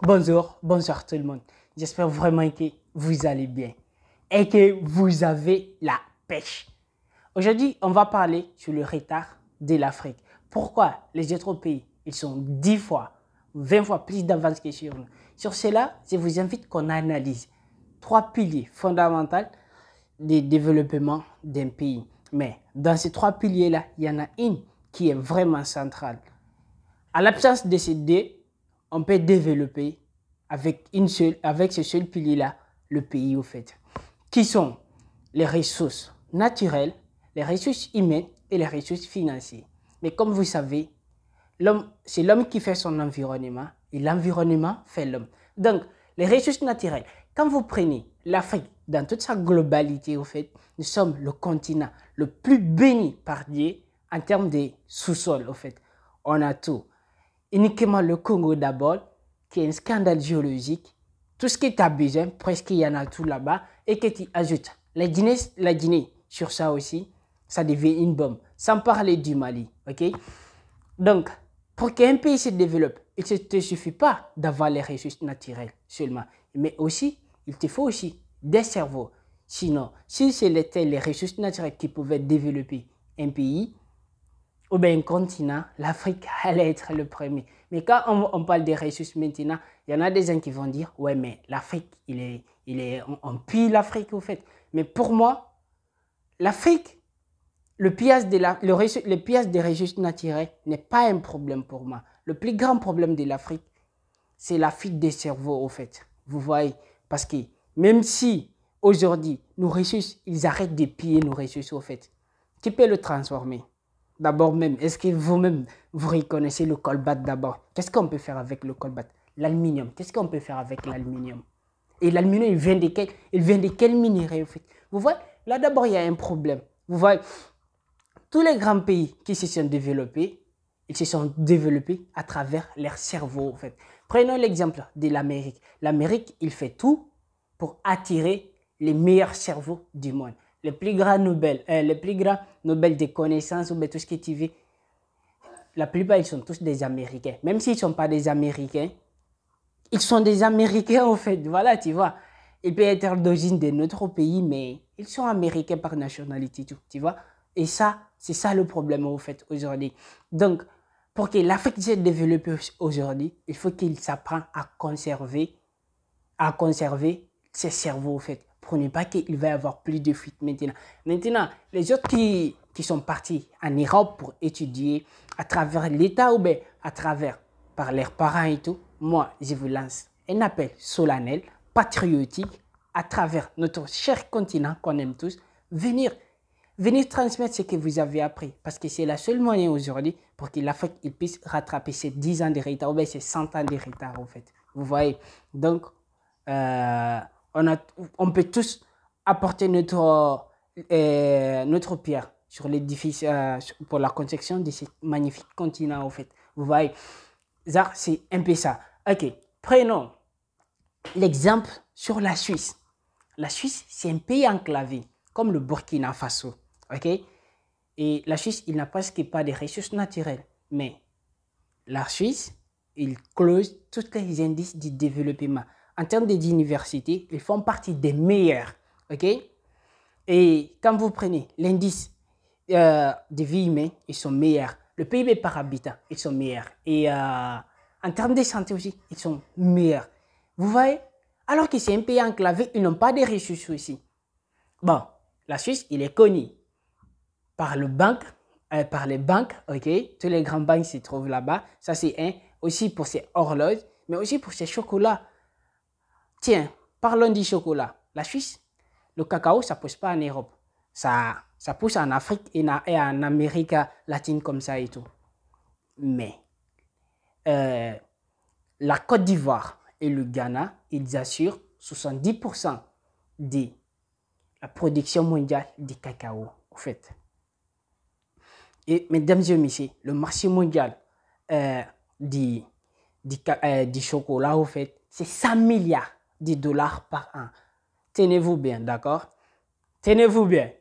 Bonjour, bonsoir tout le monde. J'espère vraiment que vous allez bien et que vous avez la pêche. Aujourd'hui, on va parler sur le retard de l'Afrique. Pourquoi les autres pays, ils sont 10 fois, 20 fois plus d'avance que sur nous. Sur cela, je vous invite qu'on analyse 3 piliers fondamentaux du développement d'un pays. Mais dans ces 3 piliers-là, il y en a une qui est vraiment centrale. À l'absence de ces deux, on peut développer avec ce seul pilier-là le pays au fait. Qui sont les ressources naturelles, les ressources humaines et les ressources financières. Mais comme vous savez, c'est l'homme qui fait son environnement et l'environnement fait l'homme. Donc, les ressources naturelles, quand vous prenez l'Afrique dans toute sa globalité, au fait, nous sommes le continent le plus béni par Dieu en termes de sous-sol, au fait. On a tout. Uniquement le Congo d'abord, qui est un scandale géologique. Tout ce que tu as besoin, presque il y en a tout là-bas, et que tu ajoutes la Guinée sur ça aussi, ça devient une bombe. Sans parler du Mali, ok? Donc, pour qu'un pays se développe, il ne te suffit pas d'avoir les ressources naturelles seulement, mais aussi, il te faut aussi des cerveaux. Sinon, si c'était les ressources naturelles qui pouvaient développer un pays, ou bien un continent, l'Afrique allait être le premier. Mais quand on parle des ressources maintenant, il y en a des gens qui vont dire, ouais, mais l'Afrique, on pille l'Afrique au fait. Mais pour moi, l'Afrique, le pillage des ressources naturelles n'est pas un problème pour moi. Le plus grand problème de l'Afrique, c'est la fuite des cerveaux au fait. Vous voyez, parce que même si aujourd'hui, nos ressources, ils arrêtent de piller nos ressources au fait, tu peux le transformer. D'abord même, est-ce que vous-même, vous reconnaissez le colbate d'abord? Qu'est-ce qu'on peut faire avec le colbate? L'aluminium, qu'est-ce qu'on peut faire avec l'aluminium? Et l'aluminium, il vient de quel minerai en fait? Vous voyez, là d'abord, il y a un problème. Vous voyez, tous les grands pays qui se sont développés, ils se sont développés à travers leur cerveau en fait. Prenons l'exemple de l'Amérique. L'Amérique, il fait tout pour attirer les meilleurs cerveaux du monde. Les plus grands Nobel des connaissances ou tout ce que tu veux, la plupart ils sont tous des Américains. Même s'ils ne sont pas des Américains, ils sont des Américains en fait. Voilà, tu vois. Ils peuvent être d'origine de notre pays, mais ils sont Américains par nationalité, tu vois. Et ça, c'est ça le problème en fait aujourd'hui. Donc, pour que l'Afrique se développe aujourd'hui, il faut qu'il s'apprenne à conserver ses cerveaux en fait, pour ne pas qu'il va y avoir plus de fuites maintenant. Maintenant, les autres qui sont partis en Europe pour étudier à travers l'État ou bien à travers par leurs parents et tout, moi, je vous lance un appel solennel, patriotique, à travers notre cher continent qu'on aime tous, venir transmettre ce que vous avez appris. Parce que c'est la seule moyen aujourd'hui pour que l'Afrique puisse rattraper ces 10 ans de retard ou bien ces 100 ans de retard en fait. Vous voyez. Donc, on peut tous apporter notre pierre sur l'édifice pour la construction de ce magnifique continent en fait. Vous voyez, ça c'est un peu ça. Ok, prenons l'exemple sur la Suisse. La Suisse, c'est un pays enclavé, comme le Burkina Faso. Ok, et la Suisse, il n'a presque pas de ressources naturelles, mais la Suisse, il close tous les indices du développement. En termes d'université, ils font partie des meilleurs. Ok? Et quand vous prenez l'indice de vie humaine, ils sont meilleurs. Le PIB par habitant, ils sont meilleurs. Et en termes de santé aussi, ils sont meilleurs. Vous voyez? Alors que c'est un pays enclavé, ils n'ont pas de ressources aussi. Bon, la Suisse, il est connu par les banques, ok? Tous les grands banques se trouvent là-bas. Ça, c'est un. Aussi pour ses horloges, mais aussi pour ses chocolats. Tiens, parlons du chocolat. La Suisse, le cacao, ça ne pousse pas en Europe. Ça pousse en Afrique et en Amérique latine comme ça et tout. Mais la Côte d'Ivoire et le Ghana, ils assurent 70% de la production mondiale du cacao, en fait. Et mesdames et messieurs, le marché mondial du chocolat, en fait, c'est 100 milliards de dollars par an. Tenez-vous bien, d'accord? Tenez-vous bien.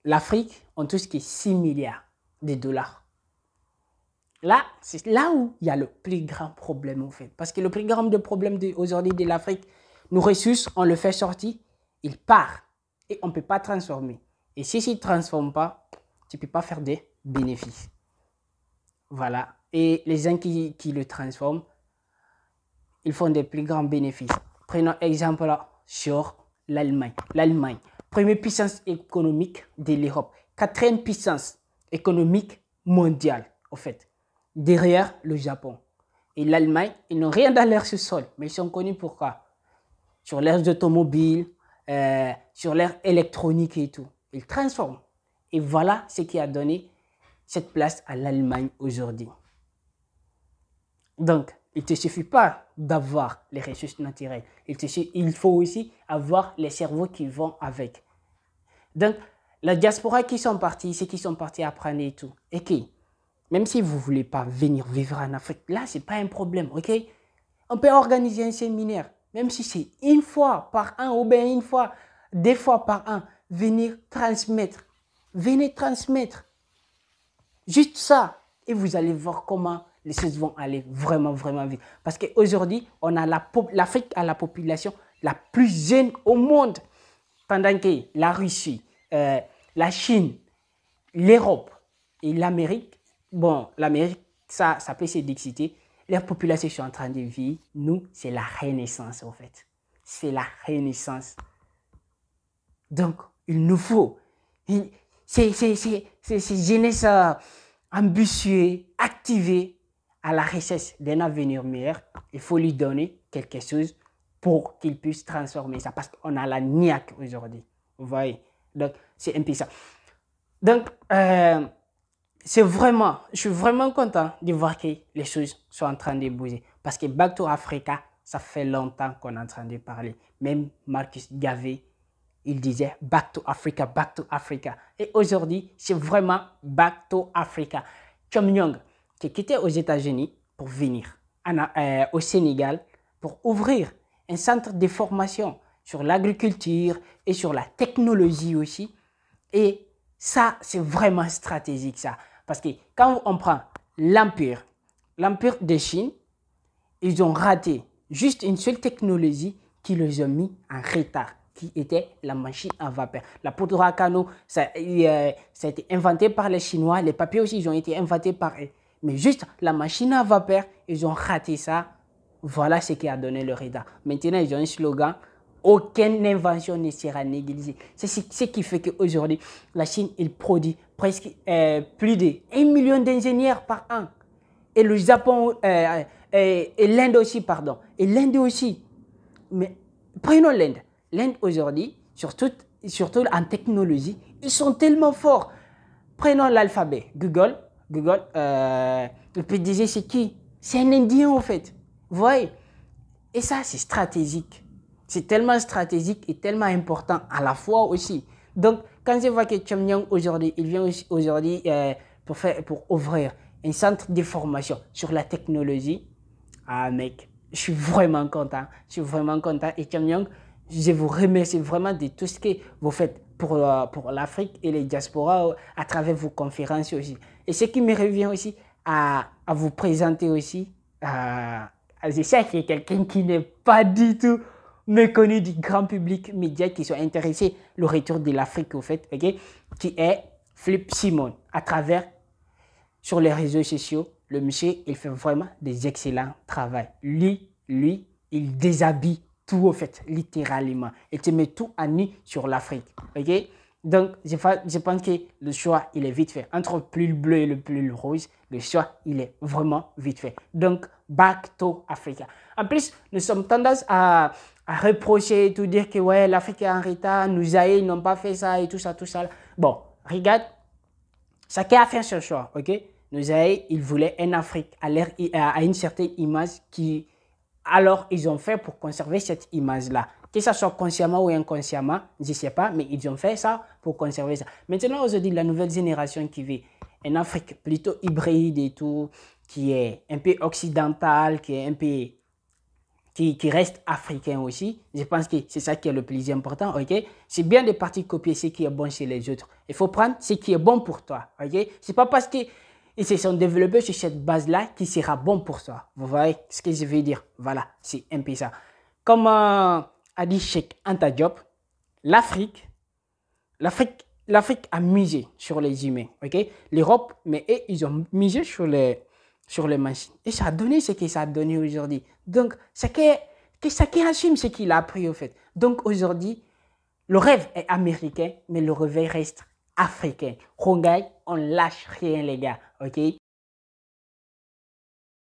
L'Afrique, on touche que 6 milliards de dollars. Là, c'est là où il y a le plus grand problème, en fait. Parce que le plus grand problème aujourd'hui de l'Afrique, nos ressources, on le fait sortir, il part. Et on ne peut pas transformer. Et si tu ne transformes pas, tu ne peux pas faire des bénéfices. Voilà. Et les gens qui le transforment, ils font des plus grands bénéfices. Prenons exemple là sur l'Allemagne. L'Allemagne, première puissance économique de l'Europe, quatrième puissance économique mondiale, en fait, derrière le Japon. Et l'Allemagne, ils n'ont rien dans leur sous-sol, mais ils sont connus pour quoi? Sur leurs automobiles, sur leur électronique et tout. Ils transforment. Et voilà ce qui a donné cette place à l'Allemagne aujourd'hui. Donc, il ne te suffit pas d'avoir les ressources naturelles. Il faut aussi avoir les cerveaux qui vont avec. Donc, la diaspora qui sont partis, ceux qui sont partis apprendre et tout, ok, même si vous ne voulez pas venir vivre en Afrique, là, ce n'est pas un problème, ok? On peut organiser un séminaire, même si c'est une fois par an ou bien une fois, 2 fois par an, venir transmettre. Venez transmettre. Juste ça. Et vous allez voir comment les choses vont aller vraiment, vraiment vite. Parce qu'aujourd'hui, on a l'Afrique a la population la plus jeune au monde. Pendant que la Russie, la Chine, l'Europe et l'Amérique, bon, l'Amérique, ça peut se déciter. Les populations sont en train de vivre. Nous, c'est la renaissance, en fait. C'est la renaissance. Donc, il nous faut ces jeunesse ambitieux, activés à la recherche d'un avenir meilleur. Il faut lui donner quelque chose pour qu'il puisse transformer ça. Parce qu'on a la niaque aujourd'hui. Vous voyez? Donc, c'est un peu ça. Donc, je suis vraiment content de voir que les choses sont en train de bouger. Parce que Back to Africa, ça fait longtemps qu'on est en train de parler. Même Marcus Garvey, il disait Back to Africa, Back to Africa. Et aujourd'hui, c'est vraiment Back to Africa. Chom Young, qui a quitté aux États-Unis pour venir au Sénégal pour ouvrir un centre de formation sur l'agriculture et sur la technologie aussi. Et ça, c'est vraiment stratégique, ça. Parce que quand on prend l'Empire de Chine, ils ont raté juste une seule technologie qui les a mis en retard, qui était la machine à vapeur. La poudre à canot, ça a été inventé par les Chinois. Les papiers aussi, ils ont été inventés par eux. Mais juste la machine à vapeur, ils ont raté ça. Voilà ce qui a donné le retard. Maintenant, ils ont un slogan. Aucune invention ne sera négligée. C'est ce qui fait qu'aujourd'hui, la Chine, il produit presque plus de 1 million d'ingénieurs par an. Et le Japon, et l'Inde aussi, pardon. Et l'Inde aussi. Mais prenons l'Inde. L'Inde aujourd'hui, surtout en technologie, ils sont tellement forts. Prenons l'alphabet. Google, le PDG, c'est qui? C'est un Indien en fait. Vous voyez? Et ça, c'est stratégique. C'est tellement stratégique et tellement important à la fois aussi. Donc, quand je vois que Chom Young aujourd'hui, il vient aujourd'hui pour ouvrir un centre de formation sur la technologie, ah mec, je suis vraiment content. Je suis vraiment content. Et Chom Young, je vous remercie vraiment de tout ce que vous faites pour l'Afrique et les diasporas à travers vos conférences aussi. Et ce qui me revient aussi à vous présenter aussi, je sais qu'il y a quelqu'un qui n'est pas du tout méconnu du grand public média qui sont intéressés le retour de l'Afrique au fait, ok, qui est Philippe Simon. À travers, sur les réseaux sociaux, le monsieur, il fait vraiment des excellents travaux. Lui, il déshabille tout au fait, littéralement. Il te met tout à nu sur l'Afrique, ok. Donc, je pense que le choix, il est vite fait. Entre le plus bleu et le plus rouge, le choix, il est vraiment vite fait. Donc, Back to Africa. En plus, nous sommes tendance à reprocher, tout dire que ouais, l'Afrique est en retard, nous ils n'ont pas fait ça et tout ça, tout ça. Bon, regarde, chacun a fait son choix, ok? Nous ils voulaient une Afrique à une certaine image qui, alors, ils ont fait pour conserver cette image-là. Que ça soit consciemment ou inconsciemment, je ne sais pas, mais ils ont fait ça pour conserver ça. Maintenant, aujourd'hui, la nouvelle génération qui vit en Afrique plutôt hybride et tout, qui est un peu occidentale, qui est un peu qui reste africain aussi, je pense que c'est ça qui est le plus important, ok? C'est bien de partir copier ce qui est bon chez les autres. Il faut prendre ce qui est bon pour toi, ok? C'est pas parce que Ils se sont développés sur cette base-là qui sera bon pour toi. Vous voyez ce que je veux dire? Voilà, c'est un peu ça. Comme a dit Cheikh Anta Diop, l'Afrique a misé sur les humains, ok? L'Europe, mais eux, ils ont misé sur les machines. Et ça a donné ce que ça a donné aujourd'hui. Donc, chacun assume ce qu'il a appris au fait. Donc, aujourd'hui, le rêve est américain, mais le réveil reste africain. Rongai, on lâche rien, les gars, ok?